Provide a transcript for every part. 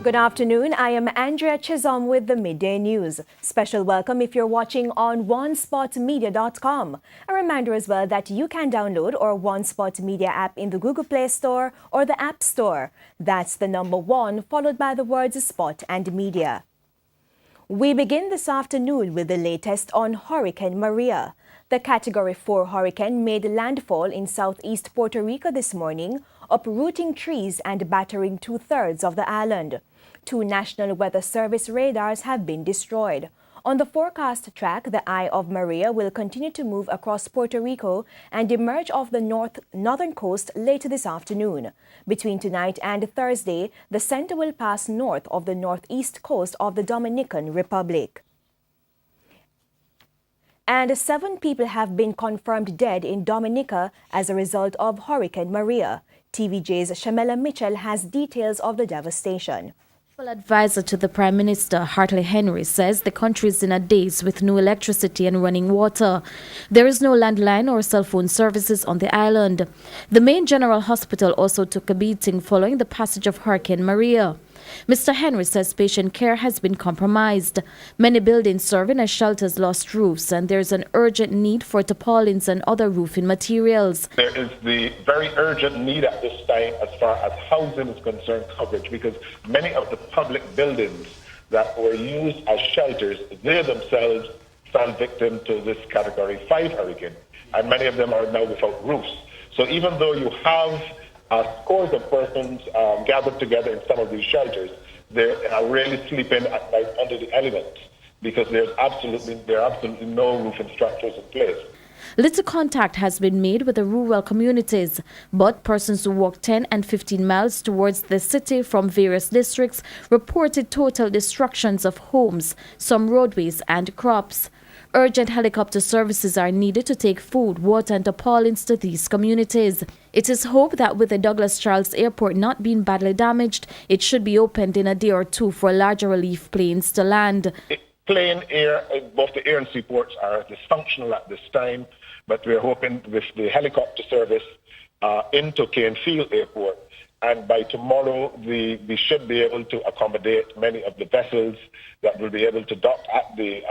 Good afternoon. I am Andrea Chisholm with the Midday News. Special welcome if you're watching on onespotmedia.com. A reminder as well that you can download our One Spot Media app in the Google Play Store or the App Store. That's the number 1 followed by the words Spot and Media. We begin this afternoon with the latest on Hurricane Maria. The Category 4 hurricane made landfall in southeast Puerto Rico this morning, uprooting trees and battering 2/3 of the island. 2 National Weather Service radars have been destroyed. On the forecast track, the eye of Maria will continue to move across Puerto Rico and emerge off the northern coast later this afternoon. Between tonight and Thursday, the center will pass north of the northeast coast of the Dominican Republic. And 7 people have been confirmed dead in Dominica as a result of Hurricane Maria. TVJ's Shamela Mitchell has details of the devastation. Advisor to the Prime Minister, Hartley Henry, says the country is in a daze with no electricity and running water. There is no landline or cell phone services on the island. The main general hospital also took a beating following the passage of Hurricane Maria. Mr. Henry says patient care has been compromised. Many buildings serving as shelters lost roofs, and there is an urgent need for tarpaulins and other roofing materials. There is the very urgent need at this time as far as housing is concerned, coverage, because many of the public buildings that were used as shelters, they themselves fell victim to this Category 5 hurricane, and many of them are now without roofs. So even though you have scores of persons gathered together in some of these shelters, they are really sleeping at night under the elements because there are absolutely no roofing structures in place. Little contact has been made with the rural communities, but persons who walk 10 and 15 miles towards the city from various districts reported total destructions of homes, some roadways and crops. Urgent helicopter services are needed to take food, water and tarpaulins to these communities. It is hoped that with the Douglas Charles Airport not being badly damaged, it should be opened in a day or 2 for larger relief planes to land. Plane air, both the air and sea ports are dysfunctional at this time, but we're hoping with the helicopter service into Canefield Airport, and by tomorrow we should be able to accommodate many of the vessels that will be able to dock at the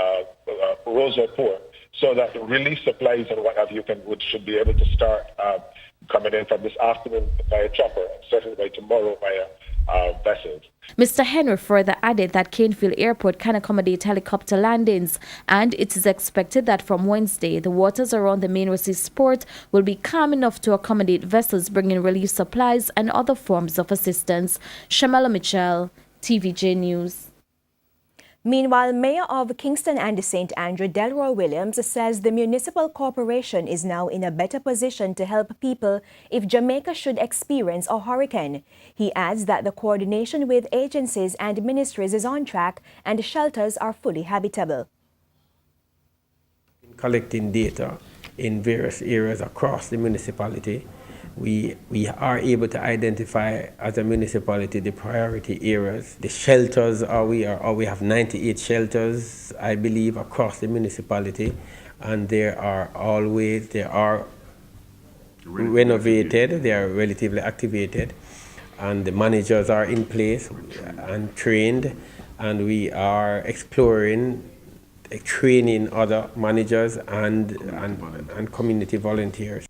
Roseau Port, so that relief supplies and what have you should be able to start coming in from this afternoon by a chopper, and certainly by tomorrow by vessels. Mr. Henry further added that Canefield Airport can accommodate helicopter landings, and it is expected that from Wednesday, the waters around the main Rossis port will be calm enough to accommodate vessels bringing relief supplies and other forms of assistance. Shamela Mitchell, TVJ News. Meanwhile, Mayor of Kingston and St. Andrew, Delroy Williams, says the municipal corporation is now in a better position to help people if Jamaica should experience a hurricane. He adds that the coordination with agencies and ministries is on track and shelters are fully habitable. Collecting data in various areas across the municipality, we are able to identify as a municipality the priority areas. The shelters we have 98 shelters, I believe, across the municipality, and they are renovated, they are relatively activated, and the managers are in place and trained, and we are exploring training other managers and community volunteers.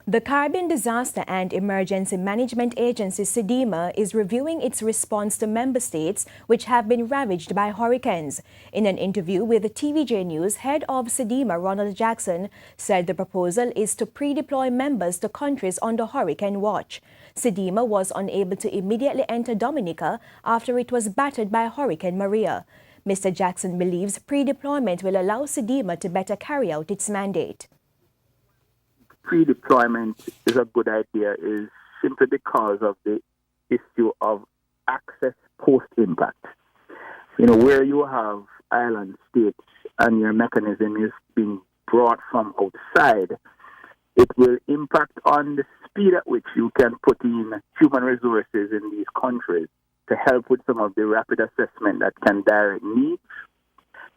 The Caribbean Disaster and Emergency Management Agency, SEDEMA, is reviewing its response to member states which have been ravaged by hurricanes. In an interview with the TVJ News, head of SEDEMA, Ronald Jackson, said the proposal is to pre-deploy members to countries under hurricane watch. SEDEMA was unable to immediately enter Dominica after it was battered by Hurricane Maria. Mr. Jackson believes pre-deployment will allow SEDEMA to better carry out its mandate. Pre-deployment is a good idea is simply because of the issue of access post-impact. Where you have island states and your mechanism is being brought from outside, it will impact on the speed at which you can put in human resources in these countries to help with some of the rapid assessment that can direct needs,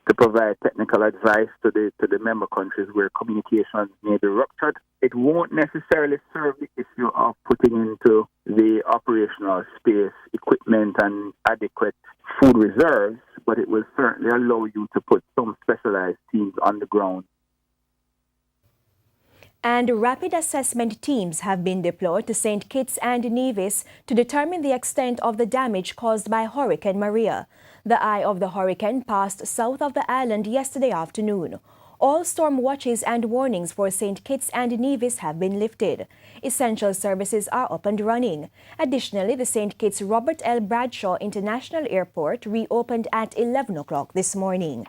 to provide technical advice to the member countries where communications may be ruptured. It won't necessarily serve the issue of putting into the operational space equipment and adequate food reserves, but it will certainly allow you to put some specialized teams on the ground. And rapid assessment teams have been deployed to St. Kitts and Nevis to determine the extent of the damage caused by Hurricane Maria. The eye of the hurricane passed south of the island yesterday afternoon. All storm watches and warnings for St. Kitts and Nevis have been lifted. Essential services are up and running. Additionally, the St. Kitts Robert L. Bradshaw International Airport reopened at 11 o'clock this morning.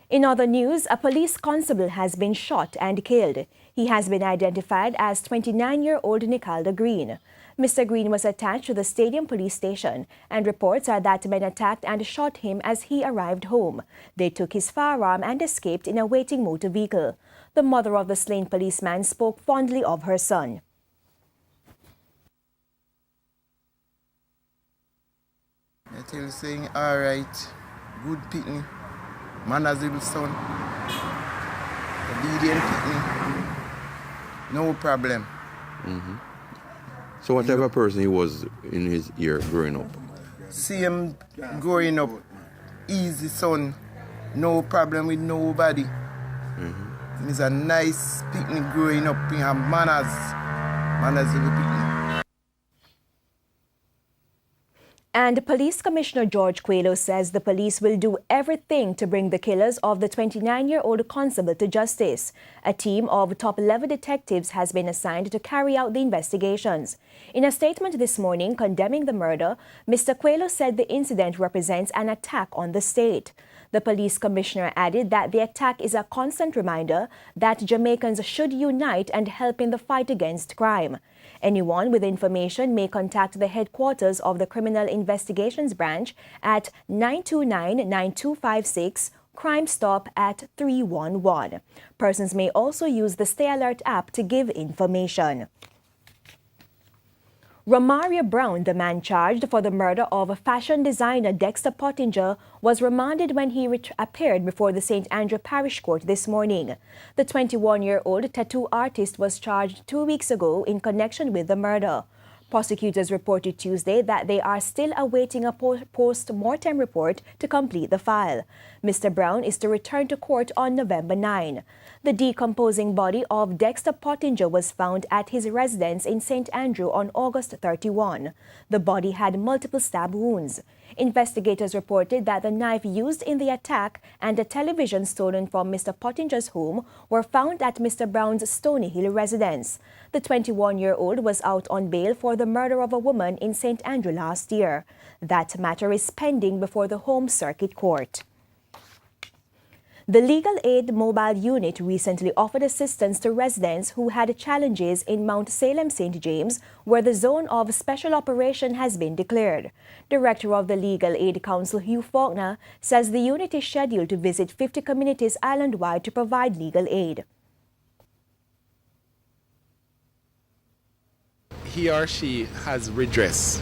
In other news, a police constable has been shot and killed. He has been identified as 29-year-old Nicaldo Green. Mr. Green was attached to the Stadium Police Station, and reports are that men attacked and shot him as he arrived home. They took his firearm and escaped in a waiting motor vehicle. The mother of the slain policeman spoke fondly of her son. I tell you, saying, all right, good pitney, manageable son, obedient pitney, no problem. Mm-hmm. So what type of person he was in his year growing up? See him growing up, easy son, no problem with nobody. Mm-hmm. He's a nice pitney growing up, he have manners in the pitney. And Police Commissioner George Coelho says the police will do everything to bring the killers of the 29-year-old constable to justice. A team of top-level detectives has been assigned to carry out the investigations. In a statement this morning condemning the murder, Mr. Coelho said the incident represents an attack on the state. The police commissioner added that the attack is a constant reminder that Jamaicans should unite and help in the fight against crime. Anyone with information may contact the headquarters of the Criminal Investigations Branch at 929-9256, Crime Stop at 311. Persons may also use the Stay Alert app to give information. Romario Brown, the man charged for the murder of fashion designer Dexter Pottinger, was remanded when he appeared before the St. Andrew Parish Court this morning. The 21-year-old tattoo artist was charged 2 weeks ago in connection with the murder. Prosecutors reported Tuesday that they are still awaiting a post-mortem report to complete the file. Mr. Brown is to return to court on November 9. The decomposing body of Dexter Pottinger was found at his residence in St. Andrew on August 31. The body had multiple stab wounds. Investigators reported that the knife used in the attack and a television stolen from Mr. Pottinger's home were found at Mr. Brown's Stony Hill residence. The 21-year-old was out on bail for the murder of a woman in St. Andrew last year. That matter is pending before the Home Circuit Court. The Legal Aid Mobile Unit recently offered assistance to residents who had challenges in Mount Salem St. James, where the zone of special operation has been declared. Director of the Legal Aid Council, Hugh Faulkner, says the unit is scheduled to visit 50 communities island-wide to provide legal aid. He or she has redress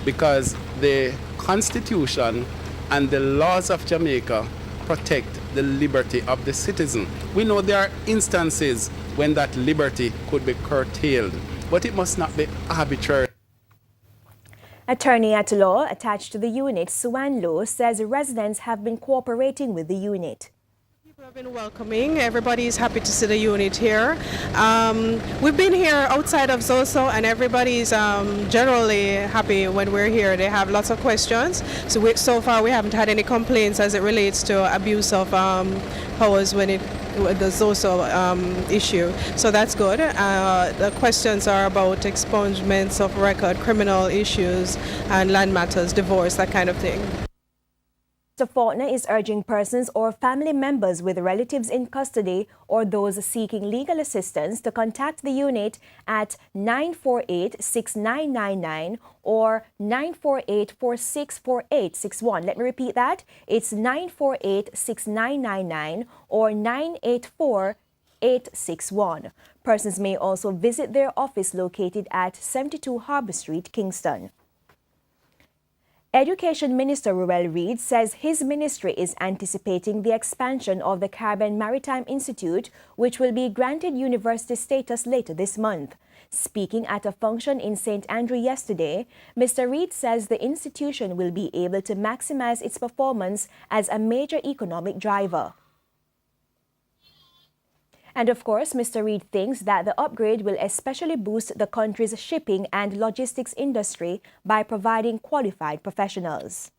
because the Constitution and the laws of Jamaica protect the liberty of the citizen. We know there are instances when that liberty could be curtailed, but it must not be arbitrary. Attorney at law attached to the unit, Suan Low, says residents have been cooperating with the unit. People have been welcoming. Everybody is happy to see the unit here. We've been here outside of Zoso, and everybody's generally happy when we're here. They have lots of questions. So far we haven't had any complaints as it relates to abuse of powers when the Zoso issue. So that's good. The questions are about expungements of record, criminal issues, and land matters, divorce, that kind of thing. Mr. Faulkner is urging persons or family members with relatives in custody or those seeking legal assistance to contact the unit at 948-6999 or 948-464861. Let me repeat that. It's 948-6999 or 984-861. Persons may also visit their office located at 72 Harbour Street, Kingston. Education Minister Ruel Reid says his ministry is anticipating the expansion of the Caribbean Maritime Institute, which will be granted university status later this month. Speaking at a function in St. Andrew yesterday, Mr. Reid says the institution will be able to maximize its performance as a major economic driver. And of course, Mr. Reid thinks that the upgrade will especially boost the country's shipping and logistics industry by providing qualified professionals.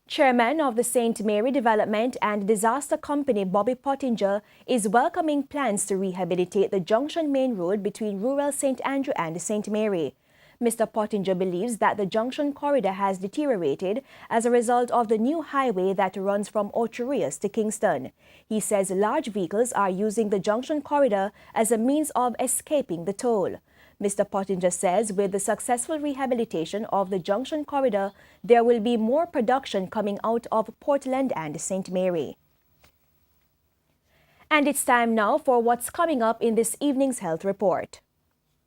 Chairman of the St. Mary Development and Disaster Company, Bobby Pottinger, is welcoming plans to rehabilitate the Junction Main Road between rural St. Andrew and St. Mary. Mr. Pottinger believes that the junction corridor has deteriorated as a result of the new highway that runs from Ocho Rios to Kingston. He says large vehicles are using the junction corridor as a means of escaping the toll. Mr. Pottinger says with the successful rehabilitation of the junction corridor, there will be more production coming out of Portland and St. Mary. And it's time now for what's coming up in this evening's health report.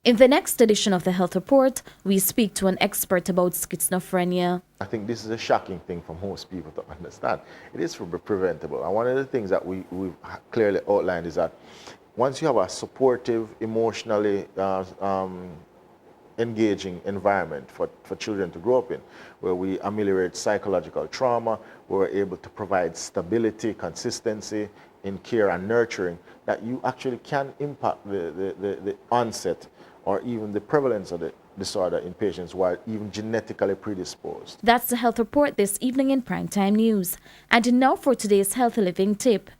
In the next edition of the Health Report, we speak to an expert about schizophrenia. I think this is a shocking thing for most people to understand. It is preventable. And one of the things that we've clearly outlined is that once you have a supportive, emotionally engaging environment for children to grow up in, where we ameliorate psychological trauma, where we're able to provide stability, consistency in care and nurturing, that you actually can impact the onset or even the prevalence of the disorder in patients who are even genetically predisposed. That's the Health Report this evening in Primetime News. And now for today's Healthy Living tip.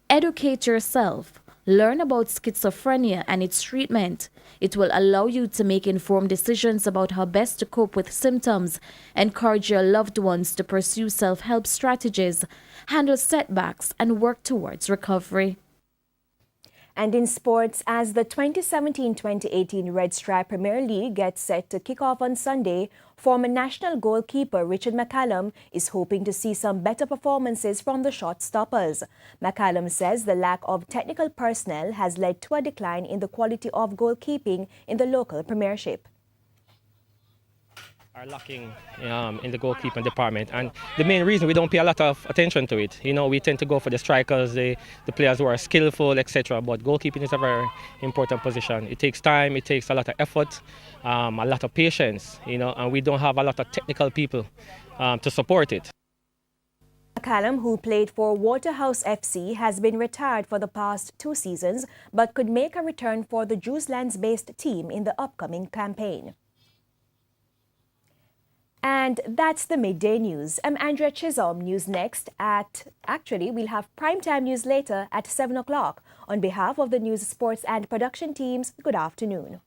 Educate yourself. Learn about schizophrenia and its treatment. It will allow you to make informed decisions about how best to cope with symptoms, encourage your loved ones to pursue self-help strategies, handle setbacks, and work towards recovery. And in sports, as the 2017-2018 Red Stripe Premier League gets set to kick off on Sunday, former national goalkeeper Richard McCallum is hoping to see some better performances from the shot stoppers. McCallum says the lack of technical personnel has led to a decline in the quality of goalkeeping in the local premiership. Are lacking in the goalkeeping department, and the main reason we don't pay a lot of attention to it. You know, we tend to go for the strikers, the players who are skillful, etc. But goalkeeping is a very important position. It takes time, it takes a lot of effort, a lot of patience, you know, and we don't have a lot of technical people to support it. McCallum, who played for Waterhouse FC, has been retired for the past 2 seasons, but could make a return for the Jewslands-based team in the upcoming campaign. And that's the Midday News. I'm Andrea Chisholm. News next we'll have Primetime News later at 7 o'clock. On behalf of the news, sports and production teams, good afternoon.